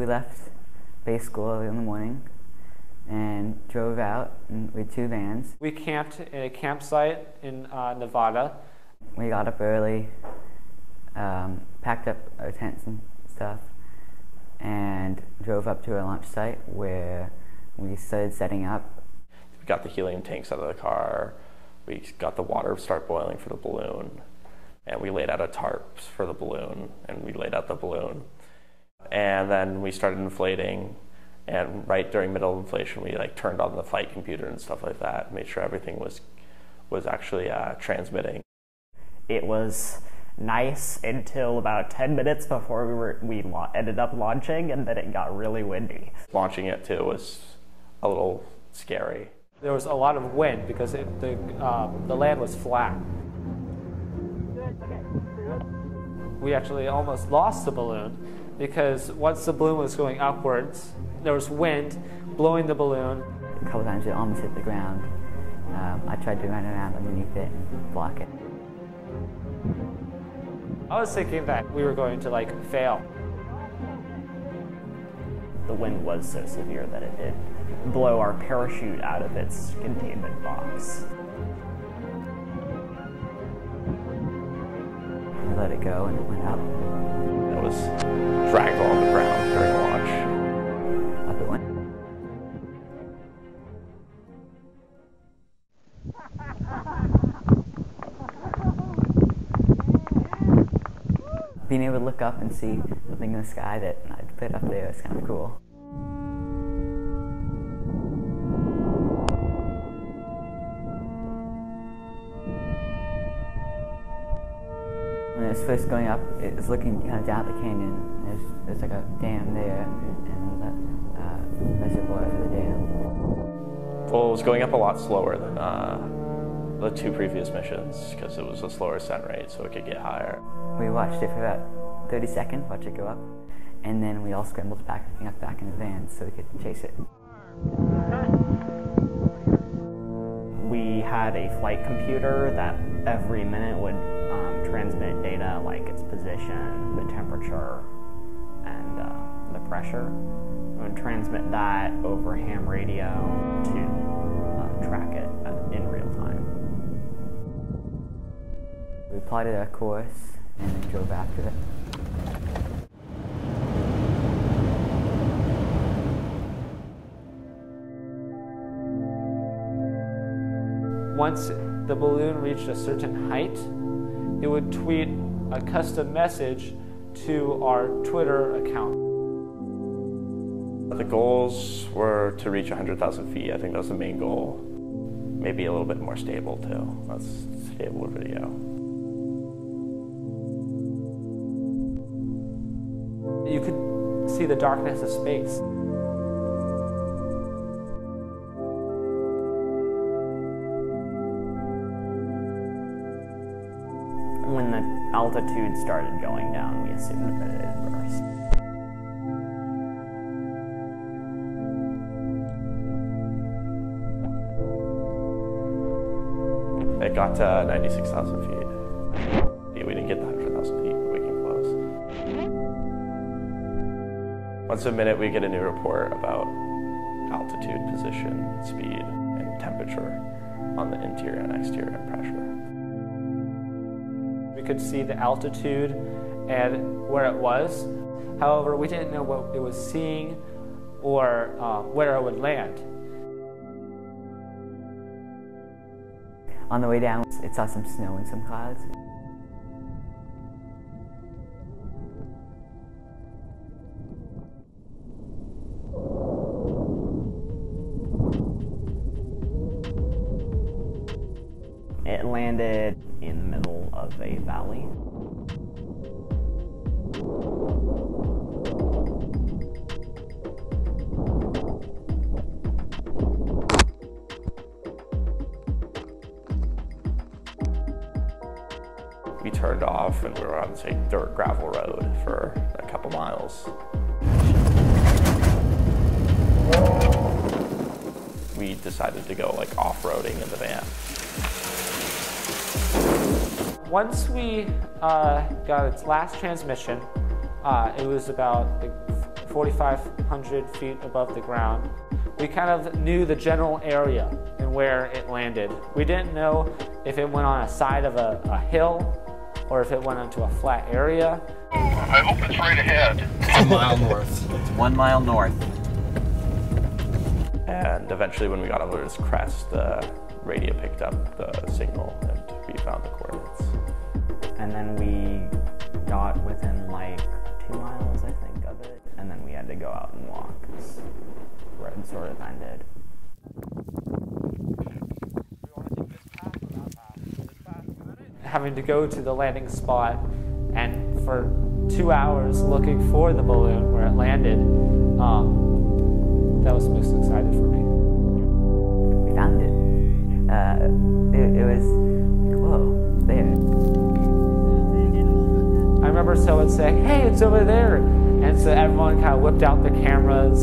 we left base school early in the morning and drove out with 2 vans. We camped in a campsite in Nevada. We got up early, packed up our tents and stuff, and drove up to our launch site where we started setting up. We got the helium tanks out of the car, we got the water start boiling for the balloon, and we laid out a tarp for the balloon, and we laid out the balloon. And then we started inflating, and right during middle of inflation, we turned on the flight computer and stuff like that, made sure everything was actually transmitting. It was nice until about 10 minutes before we ended up launching, and then it got really windy. Launching it too was a little scary. There was a lot of wind because the land was flat. We actually almost lost the balloon because once the balloon was going upwards, there was wind blowing the balloon. A couple times it almost hit the ground. I tried to run around underneath it and block it. I was thinking that we were going to fail. The wind was so severe that it did blow our parachute out of its containment box. We let it go and it went up. It was dragged along the ground during launch. Up it went. Being able to look up and see something in the sky that I'd put up there is kind of cool. When it was first going up, it was looking kind of down at the canyon. There's like a dam there, and the reservoir for the dam. Well, it was going up a lot slower than the 2 previous missions because it was a slower ascent rate, so it could get higher. We watched it for about 30 seconds, watch it go up, and then we all scrambled back in the van so we could chase it. We had a flight computer that every minute would transmit data like its position, the temperature, and the pressure. We would transmit that over ham radio to track it in real time. We plotted our course and then drove after it. Once the balloon reached a certain height, it would tweet a custom message to our Twitter account. The goals were to reach 100,000 feet. I think that was the main goal. Maybe a little bit more stable too. That's stable video. You could see the darkness of space. When the altitude started going down, we assumed that it had burst. It got to 96,000 feet. Yeah, we didn't get the 100,000 feet, but we came close. Once a minute, we get a new report about altitude, position, speed, and temperature on the interior and exterior pressure. We could see the altitude and where it was. However, we didn't know what it was seeing or where it would land. On the way down, it saw some snow and some clouds. It landed in the middle of a valley. We turned off and we were on, say, dirt gravel road for a couple miles. We decided to go off-roading in the van. Once we got its last transmission, it was about 4,500 feet above the ground. We kind of knew the general area and where it landed. We didn't know if it went on a side of a hill or if it went onto a flat area. I hope it's right ahead. It's a mile north. It's 1 mile north. And eventually when we got over this crest, the radio picked up the signal and we found the coordinates. And then we got within like 2 miles, I think, of it. And then we had to go out and walk. The road sort of ended. Having to go to the landing spot and for 2 hours looking for the balloon where it landed, that was most excited for me. We found it. It was, whoa, there. I remember someone saying, "Hey, it's over there." And so everyone kind of whipped out the cameras.